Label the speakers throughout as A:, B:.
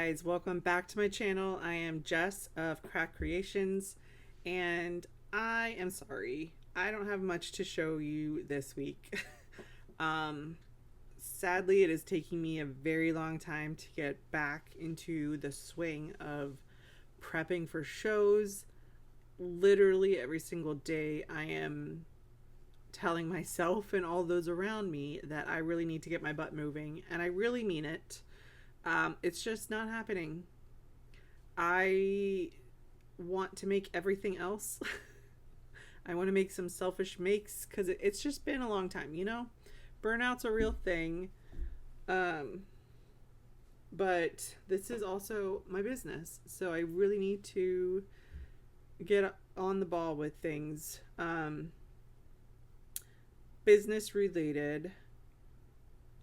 A: guys, welcome back to my channel. I am Jess of Crack Creations, and I am sorry I don't have much to show you this week. um, Sadly, it is taking me a very long time to get back into the swing of prepping for shows. Literally every single day I am telling myself and all those around me that I really need to get my butt moving, and I really mean it. It's just not happening. I want to make everything else. I want to make some selfish makes because it's just been a long time, you know? Burnout's a real thing. Um, but this is also my business. So I really need to get on the ball with things. Business related,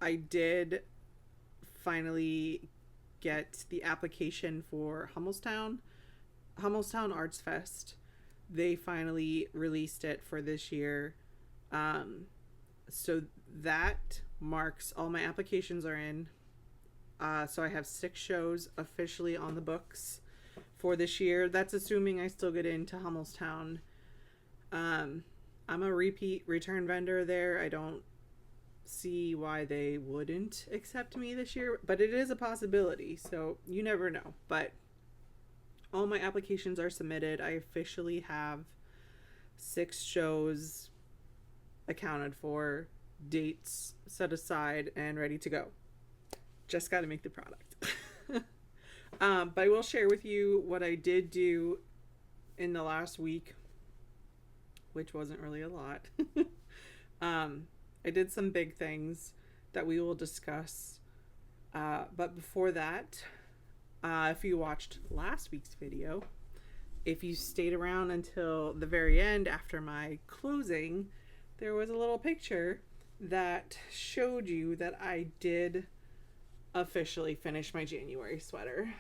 A: I did finally get the application for Hummelstown Arts Fest. They finally released it for this year. So that marks all my applications are in. So I have 6 shows officially on the books for this year. That's assuming I still get into Hummelstown. I'm a return vendor there. I don't see why they wouldn't accept me this year, but it is a possibility, so you never know. But all my applications are submitted. I officially have 6 shows accounted for, dates set aside, and ready to go. Just got to make the product. But I will share with you what I did do in the last week, which wasn't really a lot. I did some big things that we will discuss. But before that, if you watched last week's video, if you stayed around until the very end after my closing, there was a little picture that showed you that I did officially finish my January sweater.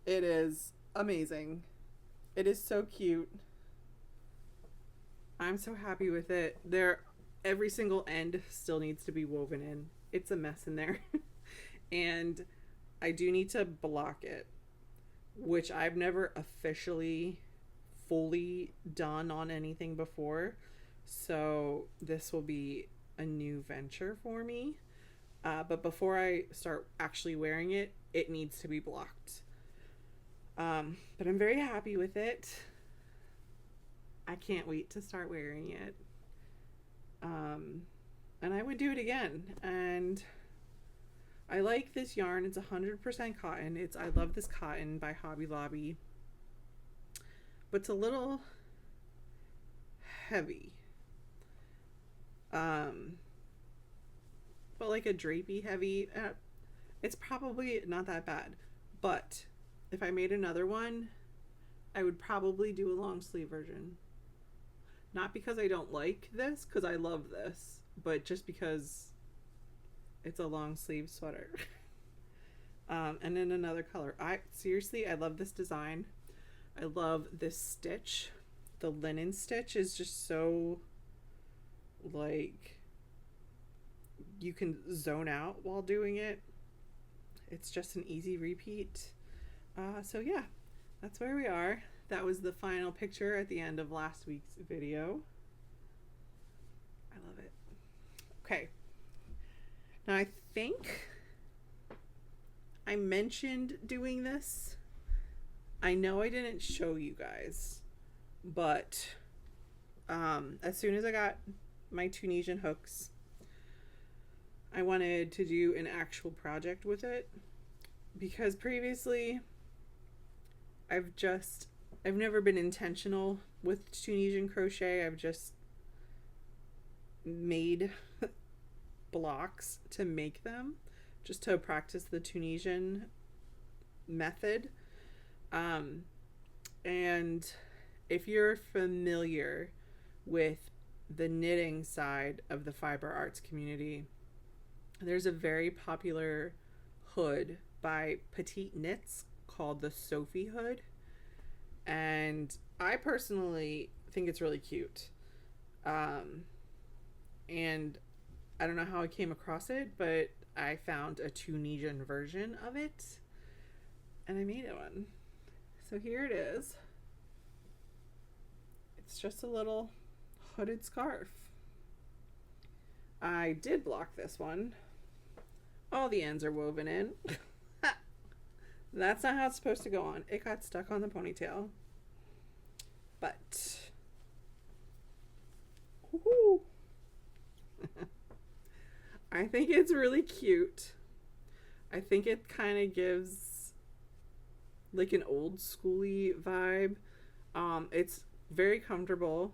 A: It is amazing. It is so cute. I'm so happy with it. Every single end still needs to be woven in. It's a mess in there. And I do need to block it, which I've never officially fully done on anything before. So this will be a new venture for me. But before I start actually wearing it, it needs to be blocked. But I'm very happy with it. I can't wait to start wearing it. And I would do it again. And I like this yarn. It's 100% cotton. I love this cotton by Hobby Lobby. But it's a little heavy. But like a drapey heavy. It's probably not that bad. But if I made another one, I would probably do a long sleeve version. Not because I don't like this, because I love this, but just because it's a long sleeve sweater. And in another color. I love this design. I love this stitch. The linen stitch is just so, like, you can zone out while doing it. It's just an easy repeat. So yeah, that's where we are. That was the final picture at the end of last week's video. I love it. Okay. Now I think I mentioned doing this. I know I didn't show you guys, but as soon as I got my Tunisian hooks, I wanted to do an actual project with it, because previously I've never been intentional with Tunisian crochet. I've just made blocks to make them, just to practice the Tunisian method. And if you're familiar with the knitting side of the fiber arts community, there's a very popular hood by Petite Knits called the Sophie hood. And I personally think it's really cute. And I don't know how I came across it, but I found a Tunisian version of it and I made it one. So here it is. It's just a little hooded scarf. I did block this one. All the ends are woven in. That's not how it's supposed to go on. It got stuck on the ponytail. But woohoo. I think it's really cute. I think it kind of gives like an old schooly vibe. It's very comfortable.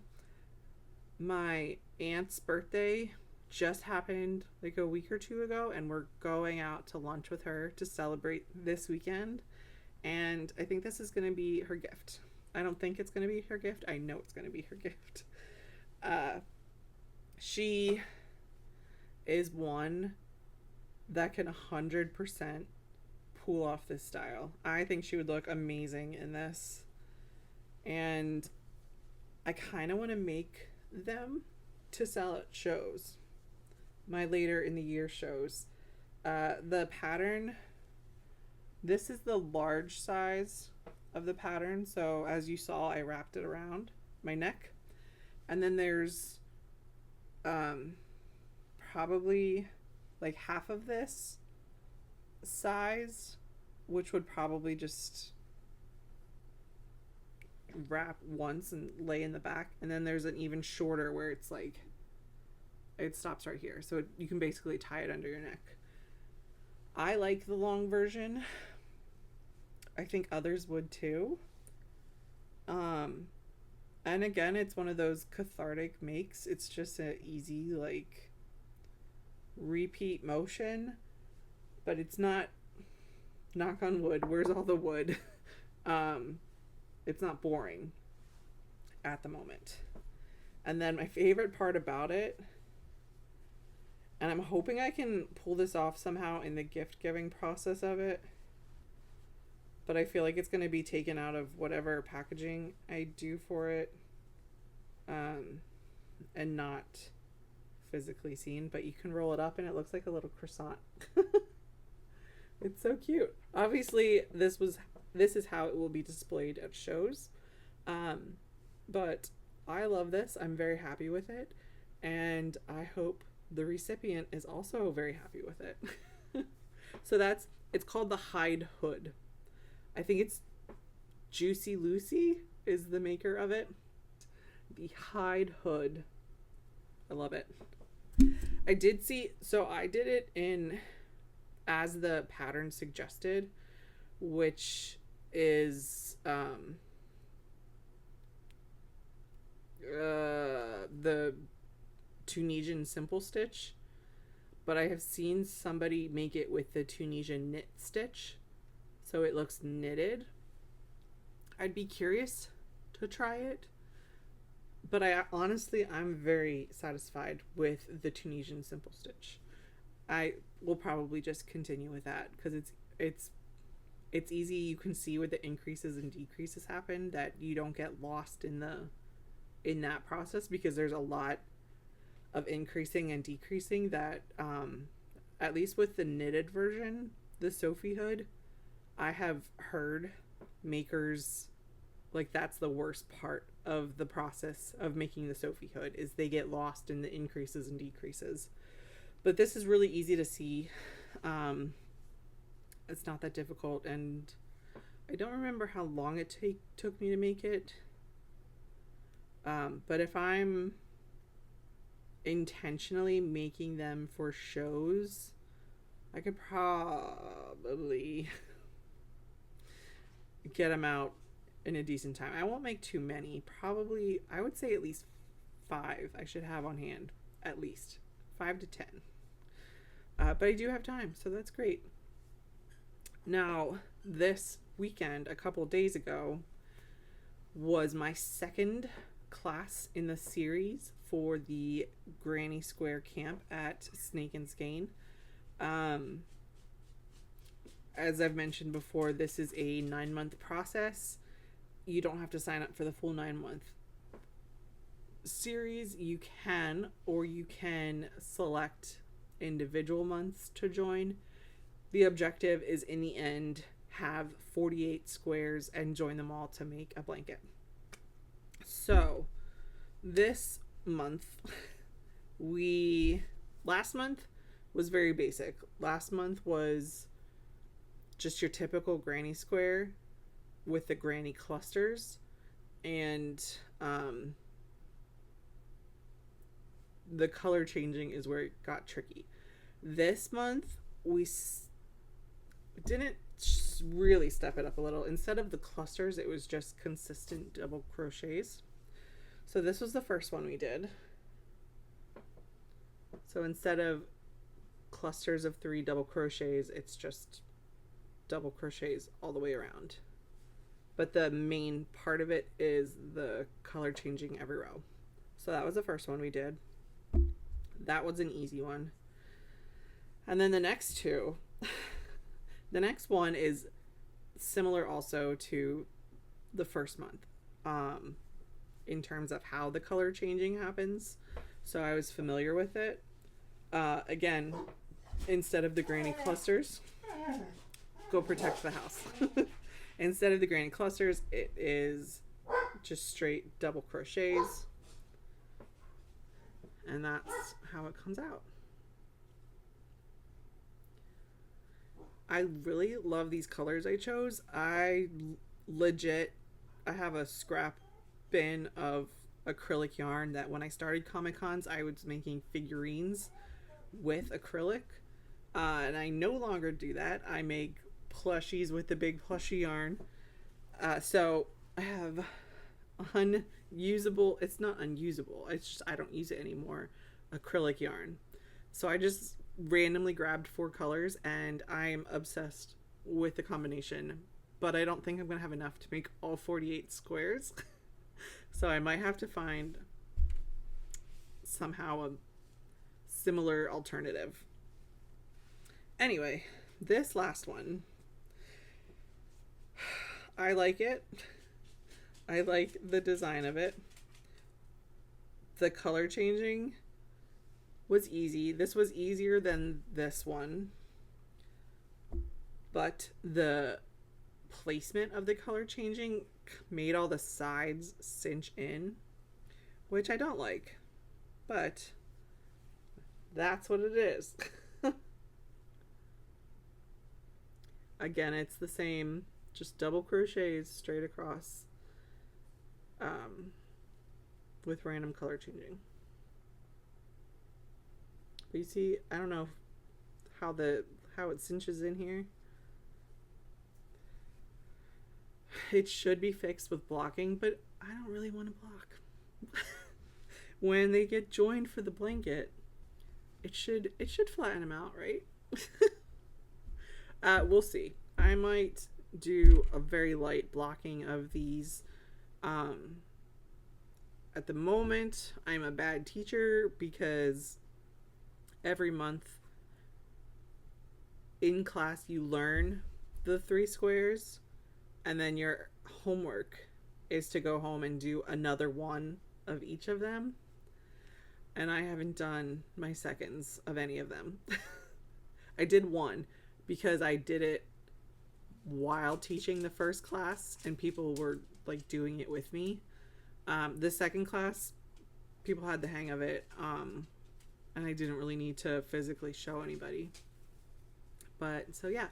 A: My aunt's birthday just happened like a week or two ago, and we're going out to lunch with her to celebrate this weekend. And I think this is going to be her gift. I don't think it's going to be her gift. I know it's going to be her gift. She is one that can 100% pull off this style. I think she would look amazing in this. And I kind of want to make them to sell at shows. My later in the year shows. The pattern, this is the large size of the pattern. So as you saw, I wrapped it around my neck. And then there's probably like half of this size, which would probably just wrap once and lay in the back. And then there's an even shorter where it's like it stops right here, so you can basically tie it under your neck. I like the long version. I think others would too. And again, it's one of those cathartic makes. It's just an easy like repeat motion, but it's not, knock on wood, where's all the wood? It's not boring at the moment. And then my favorite part about it, and I'm hoping I can pull this off somehow in the gift giving process of it, but I feel like it's going to be taken out of whatever packaging I do for it, and not physically seen, but you can roll it up and it looks like a little croissant. It's so cute. Obviously this is how it will be displayed at shows, but I love this. I'm very happy with it, and I hope the recipient is also very happy with it. So it's called the Hide Hood. I think it's Juicy Lucy is the maker of it. The Hide Hood. I love it. I did see, so I did it in as the pattern suggested, which is the Tunisian simple stitch, but I have seen somebody make it with the Tunisian knit stitch, so it looks knitted. I'd be curious to try it, but I'm very satisfied with the Tunisian simple stitch. I will probably just continue with that because it's easy. You can see where the increases and decreases happen, that you don't get lost in that process, because there's a lot of increasing and decreasing that at least with the knitted version, the Sophie hood, I have heard makers like that's the worst part of the process of making the Sophie hood, is they get lost in the increases and decreases. But this is really easy to see. It's not that difficult, and I don't remember how long it took me to make it. But if I'm intentionally making them for shows, I could probably get them out in a decent time. I won't make too many. Probably, I would say at least 5 I should have on hand. At least 5 to 10. But I do have time, so that's great. Now, this weekend, a couple days ago, was my second class in the series for the Granny Square camp at Snake and Skein. As I've mentioned before, this is a 9-month process. You don't have to sign up for the full 9-month series. You can, or you can select individual months to join. The objective is in the end have 48 squares and join them all to make a blanket. So this month last month was very basic. Last month was just your typical granny square with the granny clusters, and the color changing is where it got tricky. This month we didn't really step it up a little. Instead of the clusters, it was just consistent double crochets. So this was the first one we did. So instead of clusters of 3 double crochets, it's just double crochets all the way around. But the main part of it is the color changing every row. So that was the first one we did. That was an easy one. And then the next two, the next one is similar also to the first month, in terms of how the color changing happens. So I was familiar with it. Again, instead of the granny clusters, go protect the house. Instead of the granny clusters, it is just straight double crochets. And that's how it comes out. I really love these colors I chose. I have a scrap bin of acrylic yarn that when I started Comic Cons, I was making figurines with acrylic. And I no longer do that. I make plushies with the big plushie yarn. So I have unusable, it's not unusable, it's just I don't use it anymore, acrylic yarn. So I just randomly grabbed 4 colors and I'm obsessed with the combination, but I don't think I'm gonna have enough to make all 48 squares. So I might have to find somehow a similar alternative. Anyway, this last one, I like it. I like the design of it. The color changing was easy. This was easier than this one, but the placement of the color changing made all the sides cinch in, which I don't like, but that's what it is. Again, it's the same, just double crochets straight across, with random color changing. But you see, I don't know how it cinches in here. It should be fixed with blocking, but I don't really want to block. When they get joined for the blanket, it should flatten them out, right? We'll see. I might do a very light blocking of these. At the moment, I'm a bad teacher because every month in class you learn the 3 squares, and then your homework is to go home and do another one of each of them. And I haven't done my seconds of any of them. I did one because I did it while teaching the first class and people were like doing it with me. The second class, people had the hang of it, and I didn't really need to physically show anybody. But so yeah,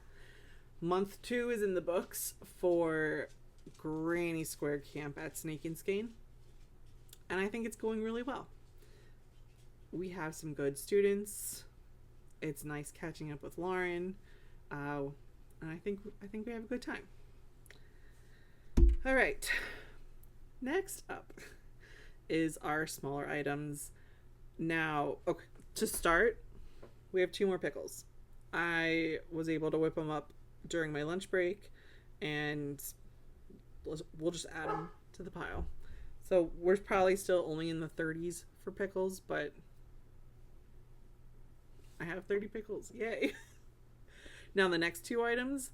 A: month 2 is in the books for Granny Square Camp at Snake and Skein, and I think it's going really well. We have some good students. It's nice catching up with Lauren, and I think we have a good time. All right. Next up is our smaller items. Now, okay, to start, we have 2 more pickles. I was able to whip them up during my lunch break, and we'll just add them to the pile. So we're probably still only in the 30s for pickles, but I have 30 pickles. Yay. Now the next 2 items,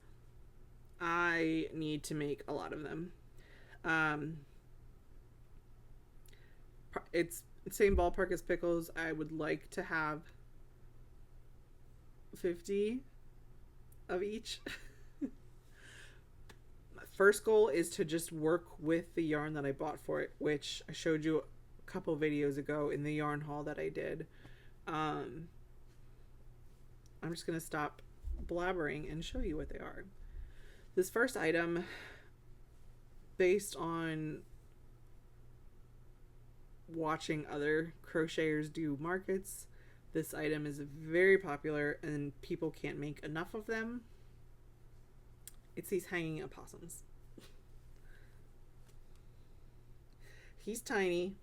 A: I need to make a lot of them. It's same ballpark as pickles. I would like to have 50 of each. My first goal is to just work with the yarn that I bought for it, which I showed you a couple videos ago in the yarn haul that I did. I'm just going to stop blabbering and show you what they are. This first item, based on watching other crocheters do markets, this item is very popular and people can't make enough of them. It's these hanging opossums. He's tiny.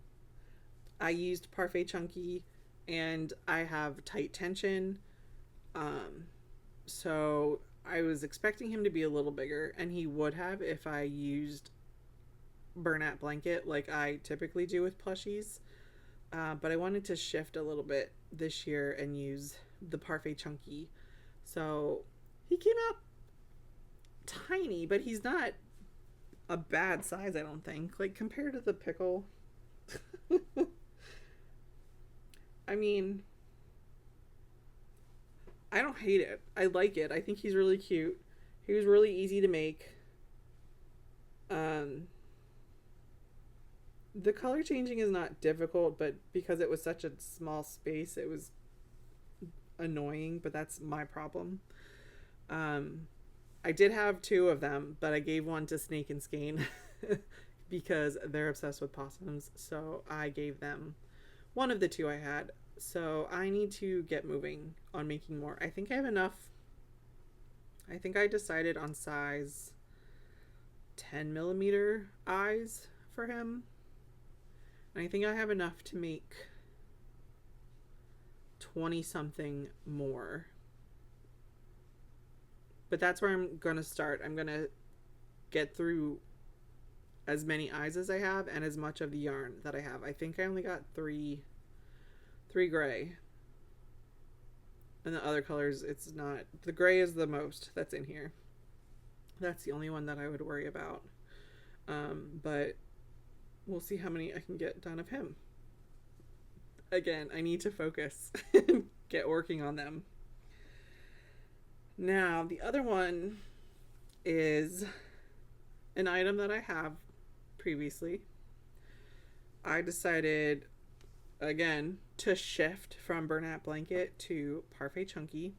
A: I used Parfait Chunky and I have tight tension. So I was expecting him to be a little bigger, and he would have if I used Bernat blanket like I typically do with plushies. But I wanted to shift a little bit this year and use the Parfait Chunky. So he came out tiny, but he's not a bad size, I don't think. Like, compared to the pickle. I mean, I don't hate it. I like it. I think he's really cute. He was really easy to make. The color changing is not difficult, but because it was such a small space, it was annoying, but that's my problem. I did have 2 of them, but I gave one to Snake and Skein because they're obsessed with possums, so I gave them one of the 2 I had. So I need to get moving on making more. I think I have enough. I think I decided on size 10mm eyes for him. And I think I have enough to make 20 something more. But that's where I'm going to start. I'm going to get through as many eyes as I have and as much of the yarn that I have. I think I only got 3 gray. And the other colors, it's not. The gray is the most that's in here. That's the only one that I would worry about. But we'll see how many I can get done of him. Again, I need to focus and get working on them. Now, the other one is an item that I have previously. I decided, again, to shift from Bernat Blanket to Parfait Chunky.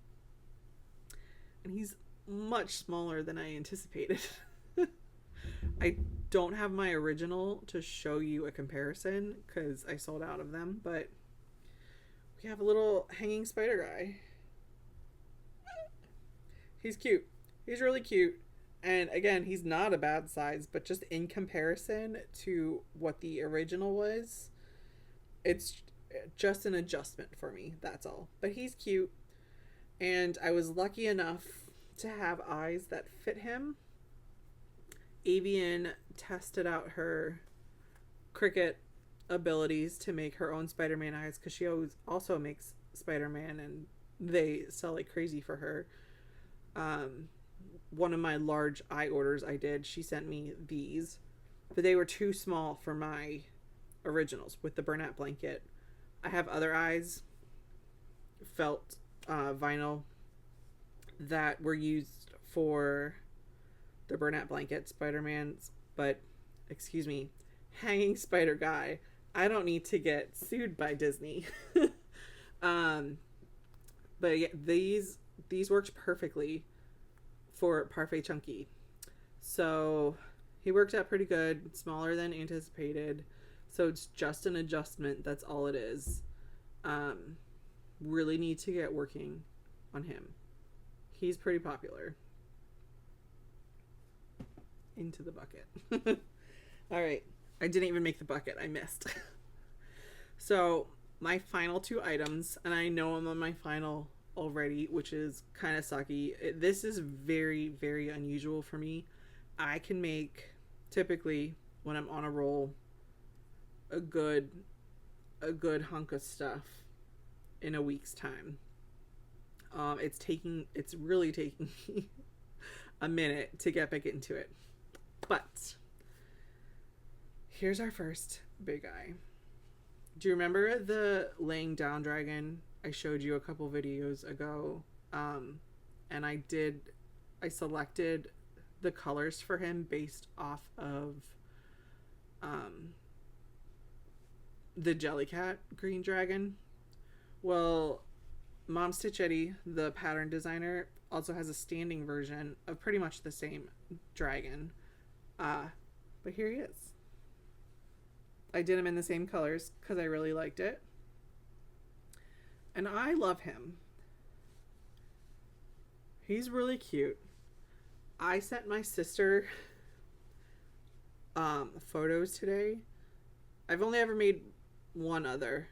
A: And he's much smaller than I anticipated. I don't have my original to show you a comparison because I sold out of them, but we have a little hanging spider guy. He's cute. He's really cute. And again, he's not a bad size, but just in comparison to what the original was, it's just an adjustment for me. That's all. But he's cute. And I was lucky enough to have eyes that fit him. Avian tested out her Cricut abilities to make her own Spider-Man eyes because she also makes Spider-Man, and they sell like crazy for her. One of my large eye orders I did, she sent me these, but they were too small for my originals with the Bernat Blanket. I have other eyes, felt vinyl, that were used for the Bernat Blanket Spider-Man's, but excuse me, hanging spider guy. I don't need to get sued by Disney. But yeah, these worked perfectly for Parfait Chunky. So he worked out pretty good, smaller than anticipated. So it's just an adjustment. That's all it is. Really need to get working on him. He's pretty popular. Into the bucket. All right. I didn't even make the bucket. I missed. So my final 2 items, and I know I'm on my final already, which is kind of sucky. This is very, very unusual for me. I can make, typically when I'm on a roll, a good hunk of stuff in a week's time. It's really taking me a minute to get back into it. But here's our first big eye. Do you remember the laying down dragon I showed you a couple videos ago And I selected the colors for him based off of um, the Jellycat green dragon. Well, Mom Stitch Eddie, the pattern designer, also has a standing version of pretty much the same dragon. But here he is. I did him in the same colors because I really liked it. And I love him. He's really cute. I sent my sister photos today. I've only ever made one other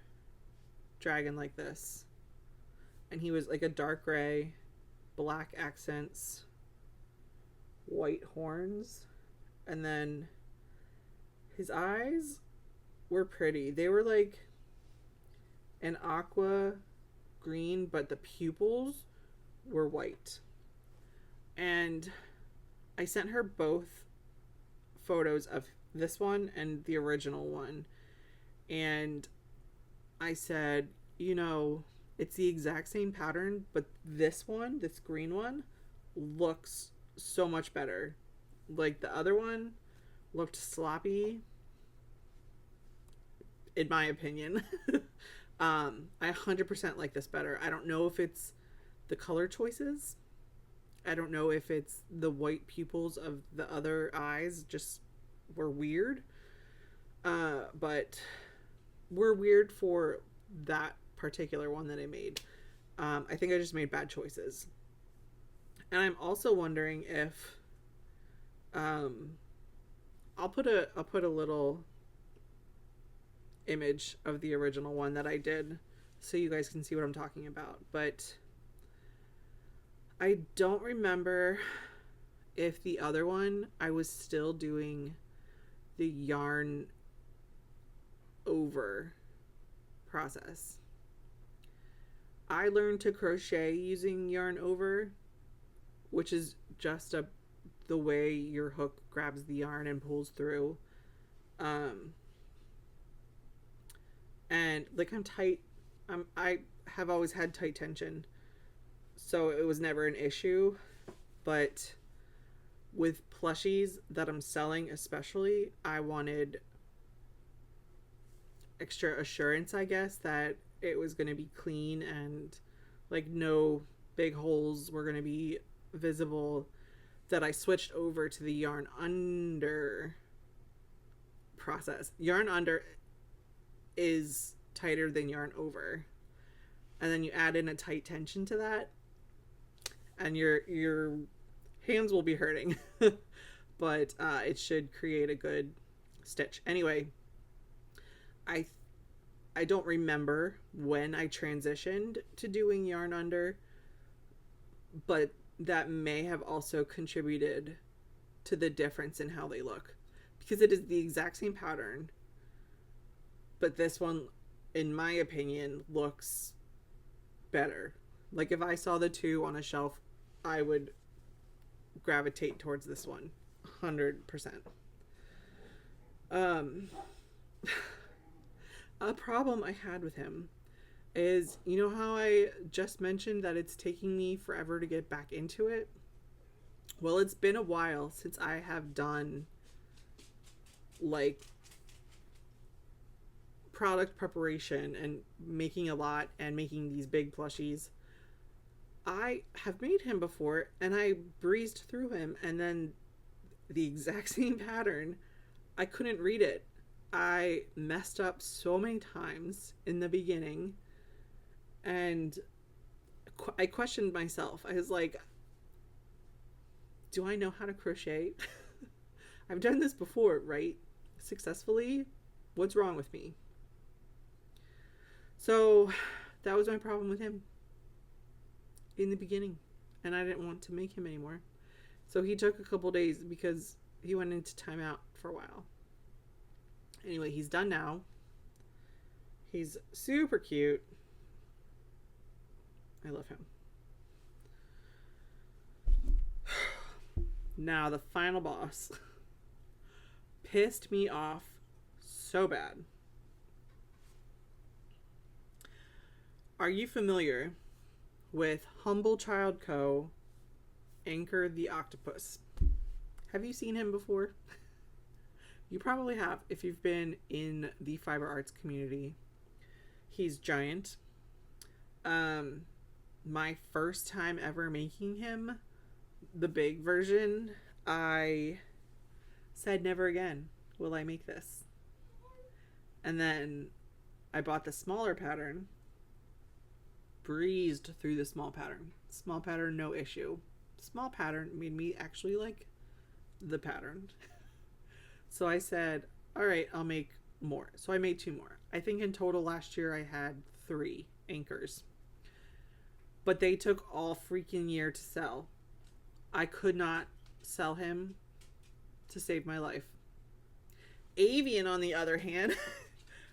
A: dragon like this. And he was like a dark gray, black accents, white horns, and then his eyes were pretty. They were like an aqua green, but the pupils were white. And I sent her both photos of this one and the original one. And I said, you know, it's the exact same pattern, but this one, this green one, looks so much better. Like the other one looked sloppy, in my opinion. I 100% like this better. I don't know if it's the color choices. I don't know if it's the white pupils of the other eyes just were weird. But were weird for that particular one that I made. I think I just made bad choices. And I'm also wondering if I'll put a little image of the original one that I did so you guys can see what I'm talking about. But I don't remember if the other one I was still doing the yarn over process. I learned to crochet using yarn over, which is just the way your hook grabs the yarn and pulls through. And like I'm tight, I have always had tight tension, so it was never an issue. But with plushies that I'm selling especially, I wanted extra assurance, I guess, that it was going to be clean and like no big holes were going to be visible, that I switched over to the yarn under process. Yarn under is tighter than yarn over, and then you add in a tight tension to that and your hands will be hurting. But it should create a good stitch. Anyway, I don't remember when I transitioned to doing yarn under, but that may have also contributed to the difference in how they look, because it is the exact same pattern, but this one, in my opinion, looks better. Like if I saw the two on a shelf, I would gravitate towards this one 100%. A problem I had with him is, you know how I just mentioned that it's taking me forever to get back into it? Well, it's been a while since I have done like product preparation and making a lot and making these big plushies. I have made him before and I breezed through him, and then the exact same pattern, I couldn't read it. I messed up so many times in the beginning, and I questioned myself. I was like, do I know how to crochet? I've done this before, right? Successfully. What's wrong with me? So that was my problem with him in the beginning, and I didn't want to make him anymore. So he took a couple days because he went into timeout for a while. Anyway, he's done now. He's super cute. I love him. Now the final boss pissed me off so bad. Are you familiar with Humble Child Co. Anchor the Octopus. Have you seen him before? You probably have if you've been in the fiber arts community. He's giant. My first time ever making him, the big version, I said never again will I make this. And then I bought the smaller pattern, breezed through the small pattern. Small pattern, no issue. Small pattern made me actually like the pattern. So I said, all right, I'll make more. So I made 2 more. I think in total last year I had 3 anchors. But they took all freaking year to sell. I could not sell him to save my life. Avian, on the other hand,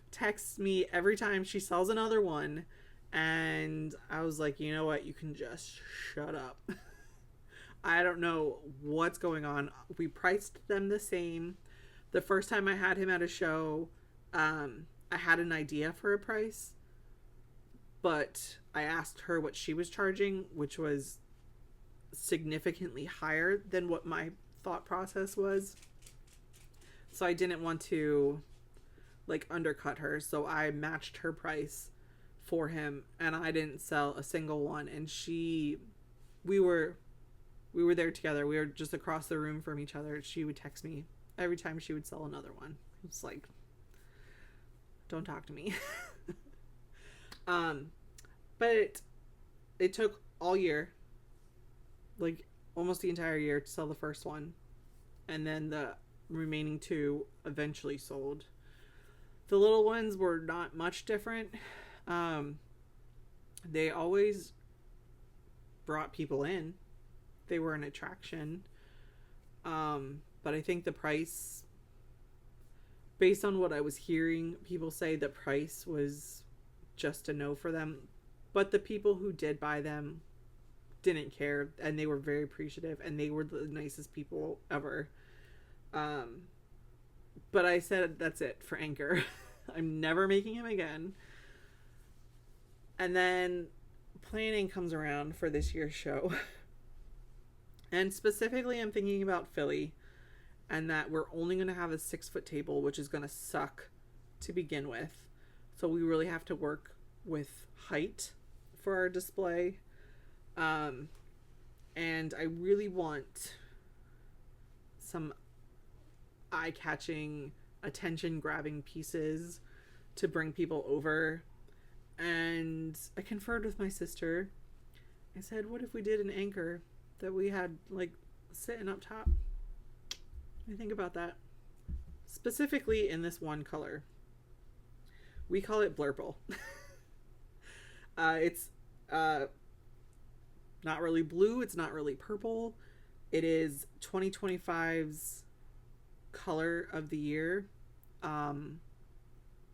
A: texts me every time she sells another one. And I was like, you know what? You can just shut up. I don't know what's going on. We priced them the same. The first time I had him at a show, I had an idea for a price. But I asked her what she was charging, which was significantly higher than what my thought process was. So I didn't want to like undercut her. So I matched her price for him, and I didn't sell a single one. And we were there together. We were just across the room from each other. She would text me every time she would sell another one. It's like, don't talk to me. But it took all year, like almost the entire year, to sell the first one. And then the remaining 2 eventually sold. The little ones were not much different. They always brought people in. They were an attraction. But I think the price, based on what I was hearing people say, the price was just a no for them. But the people who did buy them didn't care, and they were very appreciative, and they were the nicest people ever. But I said, that's it for Anchor. I'm never making him again. And then planning comes around for this year's show. And specifically, I'm thinking about Philly, and that we're only going to have a 6-foot table, which is going to suck to begin with. So we really have to work with height for our display. And I really want some eye-catching, attention-grabbing pieces to bring people over. And I conferred with my sister. I said, what if we did an anchor that we had like sitting up top? What do you think about that? Specifically in this one color. We call it Blurple. It's not really blue. It's not really purple. It is 2025's color of the year.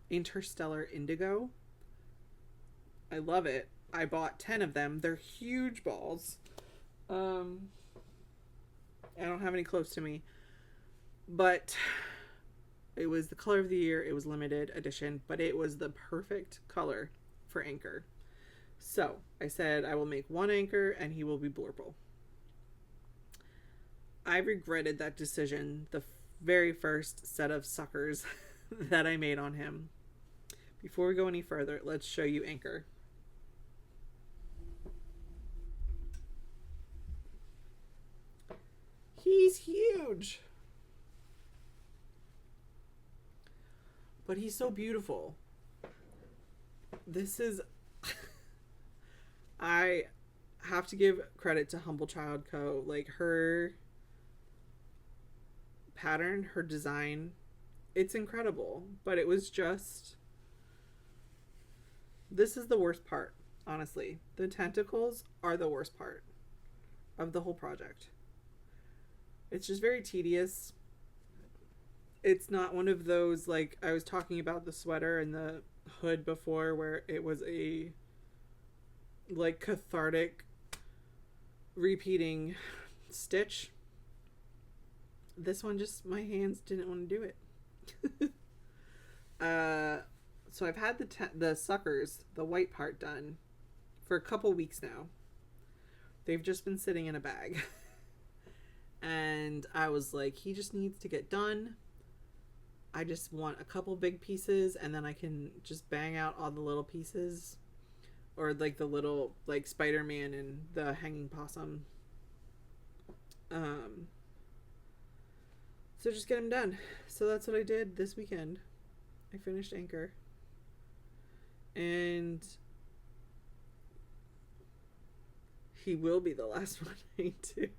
A: Interstellar Indigo. I love it. I bought 10 of them. They're huge balls. I don't have any close to me. But it was the color of the year. It was limited edition, but it was the perfect color for Anchor. So I said I will make 1 Anchor and he will be Blurple. I regretted that decision the very first set of suckers that I made on him. Before we go any further, let's show you Anchor. He's huge. But he's so beautiful. This is... I have to give credit to Humble Child Co. Like, her pattern, her design, it's incredible. But it was just... This is the worst part, honestly. The tentacles are the worst part of the whole project. It's just very tedious. It's not one of those, like, I was talking about the sweater and the hood before, where it was a, like, cathartic repeating stitch. This one just, my hands didn't want to do it. So I've had the suckers, the white part done for a couple weeks now. They've just been sitting in a bag. And I was like, he just needs to get done. I just want a couple big pieces, and then I can just bang out all the little pieces. Or like the little, like Spider-Man and the hanging possum. So just get them done. So that's what I did this weekend. I finished Anchor. And he will be the last one I do.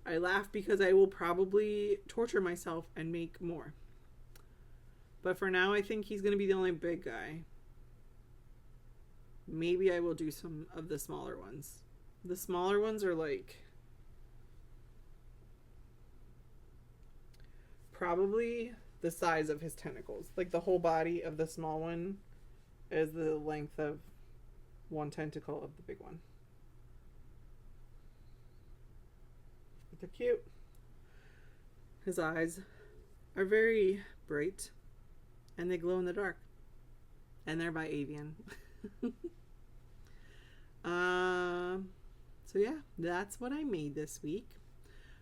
A: I laugh because I will probably torture myself and make more. But for now, I think he's going to be the only big guy. Maybe I will do some of the smaller ones. The smaller ones are like probably the size of his tentacles. Like the whole body of the small one is the length of one tentacle of the big one. But they're cute. His eyes are very bright and they glow in the dark. And they're by Avian. So yeah, that's what I made this week.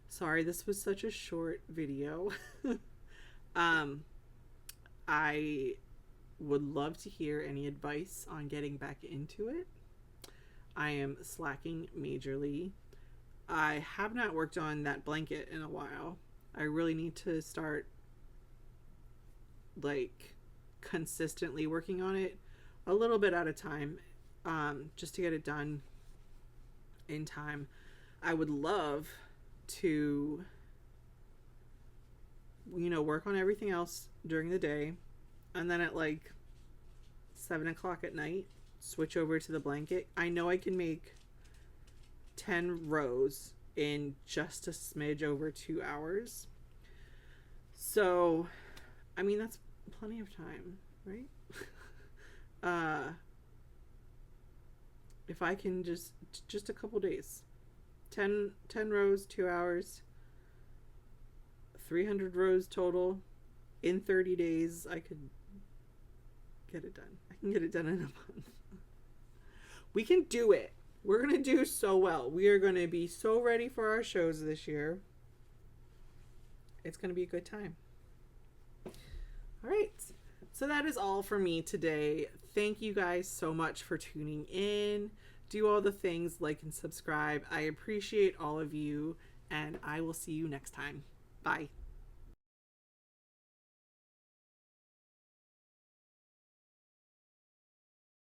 A: Sorry this was such a short video. I would love to hear any advice on getting back into it. I am slacking majorly. I have not worked on that blanket in a while. I really need to start like consistently working on it a little bit at a time, just to get it done in time. I would love to, work on everything else during the day, and then at like 7 o'clock at night, switch over to the blanket. I know I can make 10 rows in just a smidge over 2 hours. So, I mean, that's plenty of time, right? If I can just a couple days, 10 rows, 2 hours, 300 rows total in 30 days, I could get it done. I can get it done in a month. We can do it. We're going to do so well. We are going to be so ready for our shows this year. It's going to be a good time. All right. So that is all for me today. Thank you guys so much for tuning in. Do all the things, like and subscribe. I appreciate all of you, and I will see you next time. Bye.